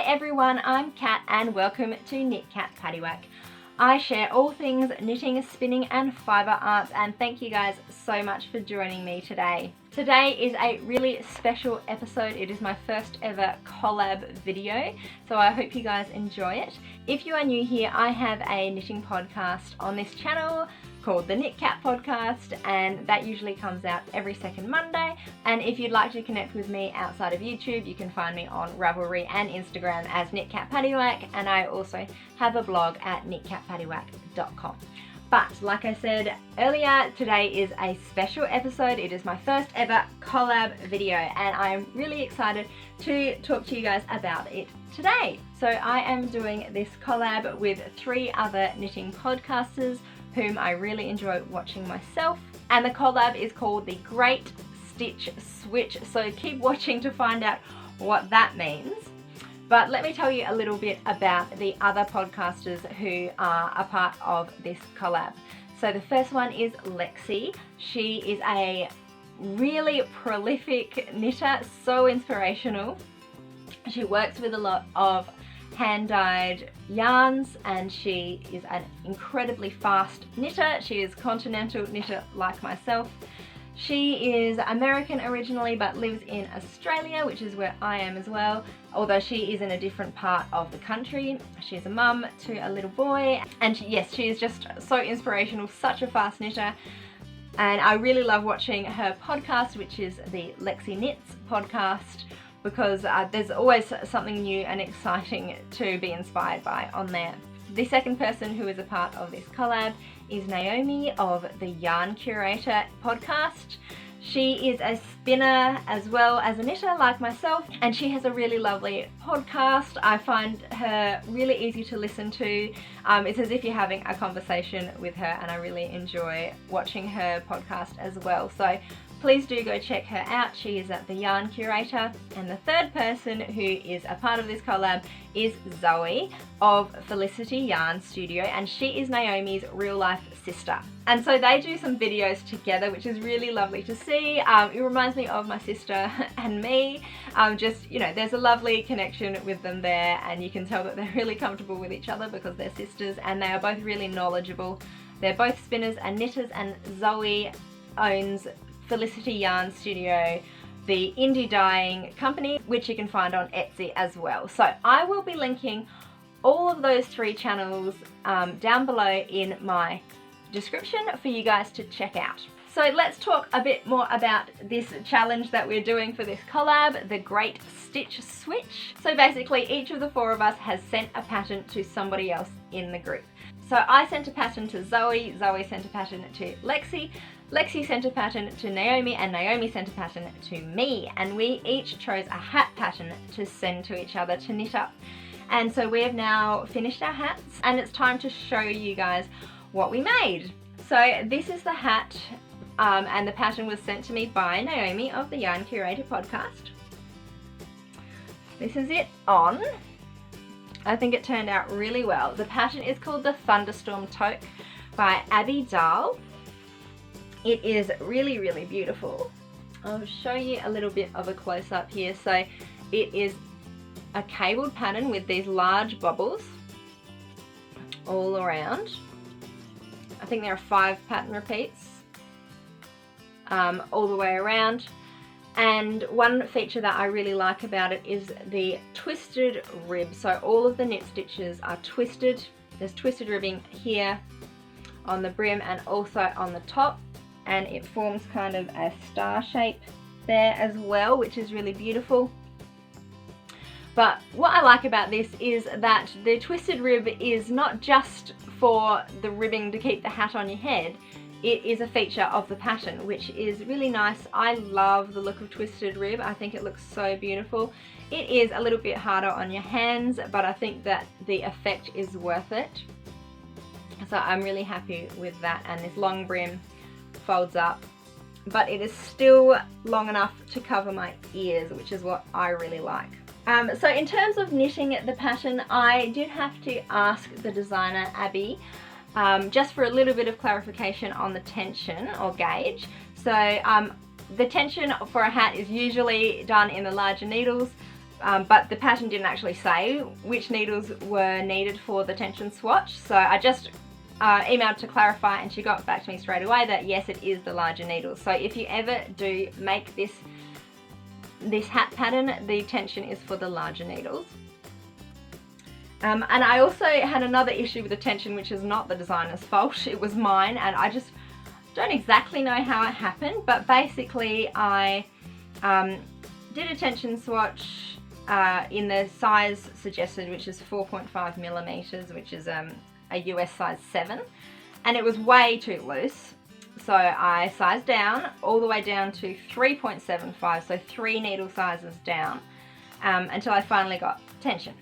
everyone, I'm Kat and welcome to Knit Kat Paddywhack. I share all things knitting, spinning and fibre arts, and thank you guys so much for joining me today. Today is a really special episode. It is my first ever collab video, so I hope you guys enjoy it. If you are new here, I have a knitting podcast on this channel called the Knit Kat Podcast, and that usually comes out every second Monday. And if you'd like to connect with me outside of YouTube, you can find me on Ravelry and Instagram as Knit Kat Paddywhack, and I also have a blog at knitkatpaddywhack.com. But like I said earlier, today is a special episode. It is my first ever collab video and I'm really excited to talk to you guys about it today. So I am doing this collab with 3 other knitting podcasters whom I really enjoy watching myself, and the collab is called The Great Stitch Switch, so keep watching to find out what that means. But let me tell you a little bit about the other podcasters who are a part of this collab. So the first one is Lexi. She is a really prolific knitter, so inspirational. She works with a lot of hand-dyed yarns and she is an incredibly fast knitter. She is a continental knitter like myself. She is American originally but lives in Australia, which is where I am as well, although she is in a different part of the country. She's a mum to a little boy, and yes, she is just so inspirational, such a fast knitter. And I really love watching her podcast, which is the Lexi Knits podcast, because there's always something new and exciting to be inspired by on there. The second person who is a part of this collab is Naomi of the Curator podcast. She is a spinner as well as a knitter like myself, and she has a really lovely podcast. I find her really easy to listen to. It's as if you're having a conversation with her, and I really enjoy watching her podcast as well. So please do go check her out. She is at the Yarn Curator. And the third person who is a part of this collab is Zoe of Felicity Yarn Studio, and she is Naomi's real life sister. And so they do some videos together, which is really lovely to see. It reminds me of my sister and me. Just, you know, there's a lovely connection with them there, and you can tell that they're really comfortable with each other because they're sisters and they are both really knowledgeable. They're both spinners and knitters, and Zoe owns Felicity Yarn Studio, the indie dyeing company, which you can find on Etsy as well. So I will be linking all of those 3 channels down below in my description for you guys to check out. So let's talk a bit more about this challenge that we're doing for this collab, the Great Stitch Switch. So basically each of the 4 of us has sent a pattern to somebody else in the group. So I sent a pattern to Zoe, Zoe sent a pattern to Lexi, Lexi sent a pattern to Naomi, and Naomi sent a pattern to me, and we each chose a hat pattern to send to each other to knit up. And so we have now finished our hats, and it's time to show you guys what we made. So this is the hat, and the pattern was sent to me by Naomi of the Yarn Curator podcast. This is it on. I think it turned out really well. The pattern is called the Thunderstorm Toque by Abby Dahl. It is really, really beautiful. I'll show you a little bit of a close-up here. So it is a cabled pattern with these large bubbles all around. I think there are 5 pattern repeats all the way around. And one feature that I really like about it is the twisted rib. So all of the knit stitches are twisted. There's twisted ribbing here on the brim and also on the top, and it forms kind of a star shape there as well, which is really beautiful. But what I like about this is that the twisted rib is not just for the ribbing to keep the hat on your head. It is a feature of the pattern, which is really nice. I love the look of twisted rib. I think it looks so beautiful. It is a little bit harder on your hands, but I think that the effect is worth it. So I'm really happy with that, and this long brim folds up, but it is still long enough to cover my ears, which is what I really like. So in terms of knitting the pattern, I did have to ask the designer Abby just for a little bit of clarification on the tension or gauge. So the tension for a hat is usually done in the larger needles, but the pattern didn't actually say which needles were needed for the tension swatch, so I just emailed to clarify, and she got back to me straight away that yes, it is the larger needles. So if you ever do make this hat pattern, the tension is for the larger needles. And I also had another issue with the tension, which is not the designer's fault, it was mine, and I just don't exactly know how it happened, but basically I did a tension swatch in the size suggested, which is 4.5 millimeters, which is a US size 7, and it was way too loose. So I sized down all the way down to 3.75, so 3 needle sizes down, until I finally got tension.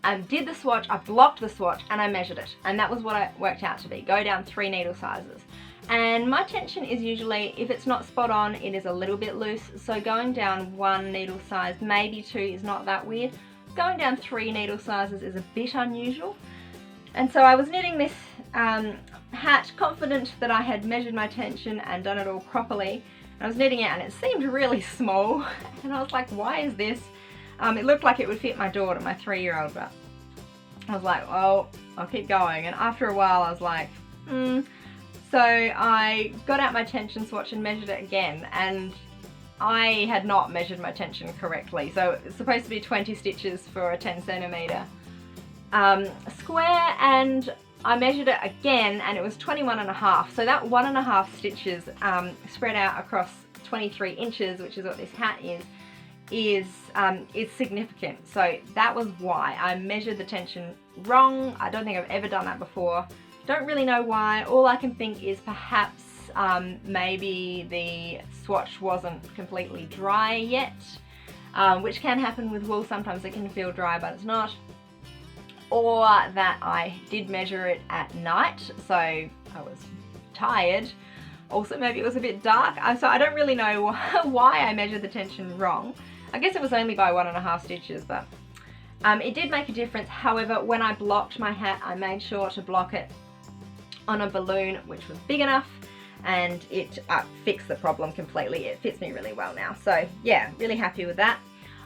I did the swatch, I blocked the swatch, and I measured it, and that was what it worked out to be. Go down 3 needle sizes. And my tension is usually, if it's not spot on, it is a little bit loose, so going down 1 needle size, maybe 2, is not that weird. Going down 3 needle sizes is a bit unusual. And so I was knitting this hat, confident that I had measured my tension and done it all properly. I was knitting it and it seemed really small, and I was like, why is this? It looked like it would fit my daughter, my 3-year-old, but I was like, well, I'll keep going. And after a while I was like, So I got out my tension swatch and measured it again, and I had not measured my tension correctly. So it's supposed to be 20 stitches for a 10 centimeter square, and I measured it again and it was 21.5. So that 1.5 stitches spread out across 23 inches, which is what this hat is significant. So that was why I measured the tension wrong. I don't think I've ever done that before. Don't really know why. All I can think is perhaps maybe the swatch wasn't completely dry yet, which can happen with wool. Sometimes it can feel dry but it's not. Or that I did measure it at night, so I was tired. Also, maybe it was a bit dark, so I don't really know why I measured the tension wrong. I guess it was only by 1.5 stitches, but it did make a difference. However, when I blocked my hat, I made sure to block it on a balloon which was big enough, and it fixed the problem completely. It fits me really well now, so yeah, really happy with that.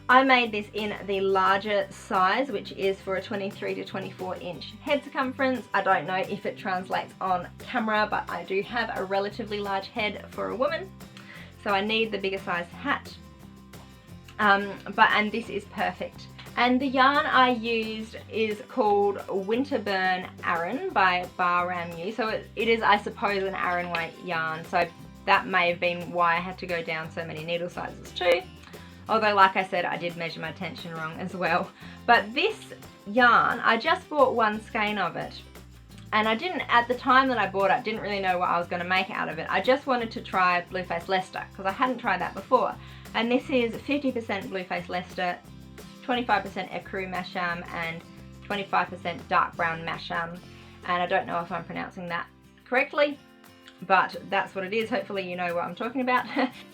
I made this in the larger size, which is for a 23 to 24 inch head circumference. I don't know if it translates on camera, but I do have a relatively large head for a woman, so I need the bigger size hat. And this is perfect. And the yarn I used is called Winterburn Aran by Bar-Ram-U. So it is, I suppose, an Aran weight yarn. So that may have been why I had to go down so many needle sizes too. Although, like I said, I did measure my tension wrong as well. But this yarn, I just bought 1 skein of it. And I didn't, at the time that I bought it, didn't really know what I was going to make out of it. I just wanted to try Blueface Leicester, because I hadn't tried that before. And this is 50% Blueface Leicester, 25% Ecru Masham, and 25% dark brown Masham. And I don't know if I'm pronouncing that correctly, but that's what it is. Hopefully you know what I'm talking about.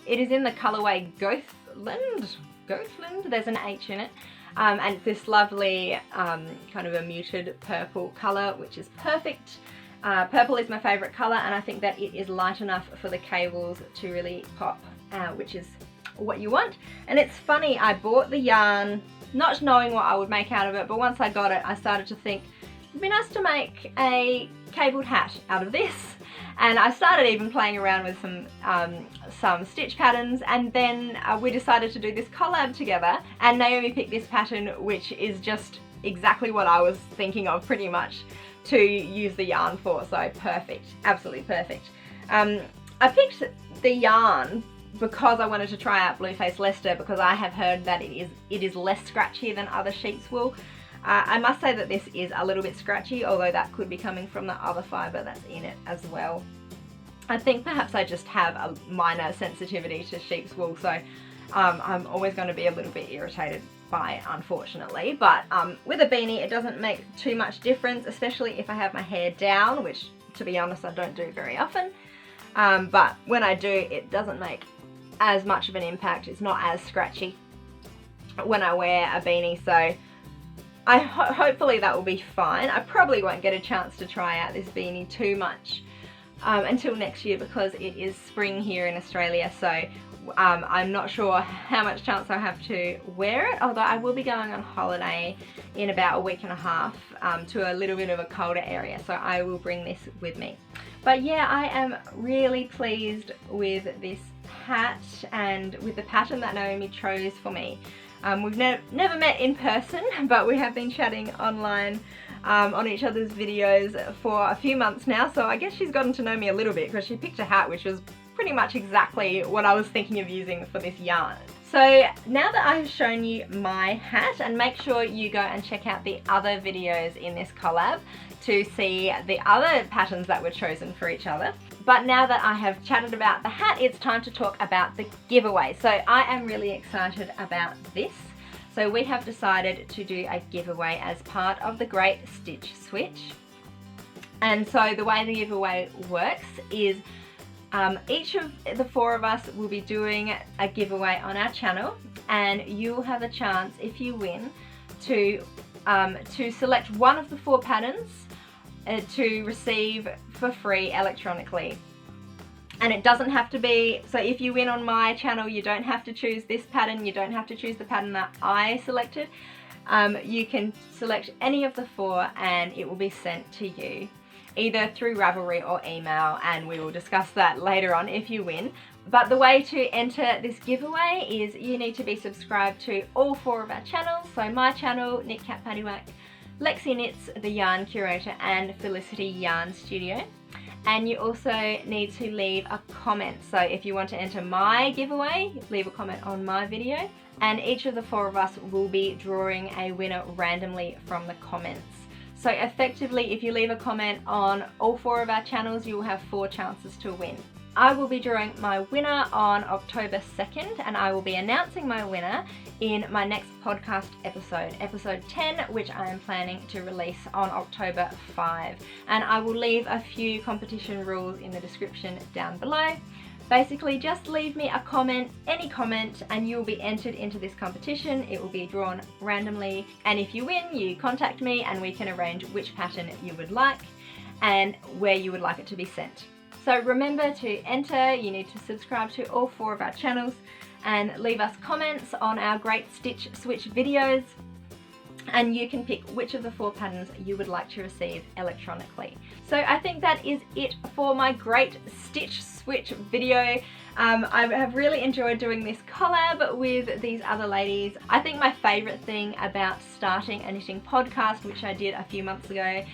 It is in the colourway Gothland? There's an H in it. And it's this lovely kind of a muted purple colour, which is perfect. Purple is my favourite colour, and I think that it is light enough for the cables to really pop, which is what you want. And it's funny, I bought the yarn not knowing what I would make out of it, but once I got it, I started to think it'd be nice to make a cabled hat out of this. And I started even playing around with some stitch patterns, and then we decided to do this collab together, and Naomi picked this pattern, which is just exactly what I was thinking of pretty much to use the yarn for. So perfect, absolutely perfect. I picked the yarn because I wanted to try out Blueface Leicester, because I have heard that it is less scratchy than other sheep's wool. I must say that this is a little bit scratchy, although that could be coming from the other fibre that's in it as well. I think perhaps I just have a minor sensitivity to sheep's wool, so I'm always going to be a little bit irritated by it, unfortunately. But with a beanie it doesn't make too much difference, especially if I have my hair down, which to be honest I don't do very often. But when I do, it doesn't make as much of an impact. It's not as scratchy when I wear a beanie, so hopefully that will be fine. I probably won't get a chance to try out this beanie too much until next year, because it is spring here in Australia, so I'm not sure how much chance I have to wear it, although I will be going on holiday in about a week and a half to a little bit of a colder area, so I will bring this with me. But yeah, I am really pleased with this hat and with the pattern that Naomi chose for me. We've never met in person, but we have been chatting online on each other's videos for a few months now, so I guess she's gotten to know me a little bit because she picked a hat which was pretty much exactly what I was thinking of using for this yarn. So now that I've shown you my hat, and make sure you go and check out the other videos in this collab to see the other patterns that were chosen for each other. But now that I have chatted about the hat, it's time to talk about the giveaway. So I am really excited about this. So we have decided to do a giveaway as part of the Great Stitch Switch. And so the way the giveaway works is each of the 4 of us will be doing a giveaway on our channel, and you'll have a chance, if you win, to select one of the 4 patterns to receive for free electronically. And it doesn't have to be, so if you win on my channel, you don't have to choose this pattern, you don't have to choose the pattern that I selected. You can select any of the 4 and it will be sent to you, either through Ravelry or email, and we will discuss that later on if you win. But the way to enter this giveaway is you need to be subscribed to all 4 of our channels. So my channel, Knit Cat Paddywhack, Lexi Knits, the Yarn Curator, and Felicity Yarn Studio. And you also need to leave a comment. So if you want to enter my giveaway, leave a comment on my video, and each of the 4 of us will be drawing a winner randomly from the comments. So effectively, if you leave a comment on all 4 of our channels, you will have 4 chances to win. I will be drawing my winner on October 2nd, and I will be announcing my winner in my next podcast episode, episode 10, which I am planning to release on October 5. And I will leave a few competition rules in the description down below. Basically, just leave me a comment, any comment, and you'll be entered into this competition. It will be drawn randomly, and if you win, you contact me and we can arrange which pattern you would like and where you would like it to be sent. So remember to enter, you need to subscribe to all 4 of our channels and leave us comments on our Great Stitch Switch videos, and you can pick which of the 4 patterns you would like to receive electronically. So I think that is it for my Great Stitch Switch video. I have really enjoyed doing this collab with these other ladies. I think my favourite thing about starting a knitting podcast, which I did a few months ago,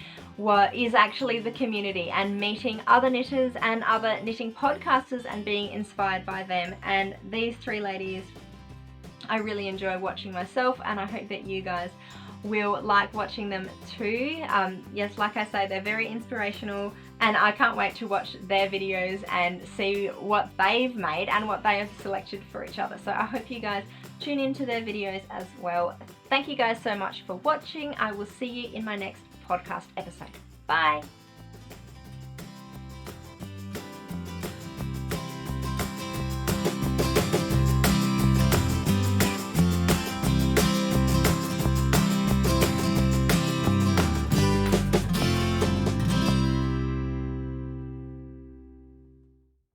is actually the community and meeting other knitters and other knitting podcasters and being inspired by them. And these 3 ladies, I really enjoy watching myself, and I hope that you guys will like watching them too. Yes, like I say, they're very inspirational, and I can't wait to watch their videos and see what they've made and what they have selected for each other. So I hope you guys tune into their videos as well. Thank you guys so much for watching. I will see you in my next podcast episode. Bye!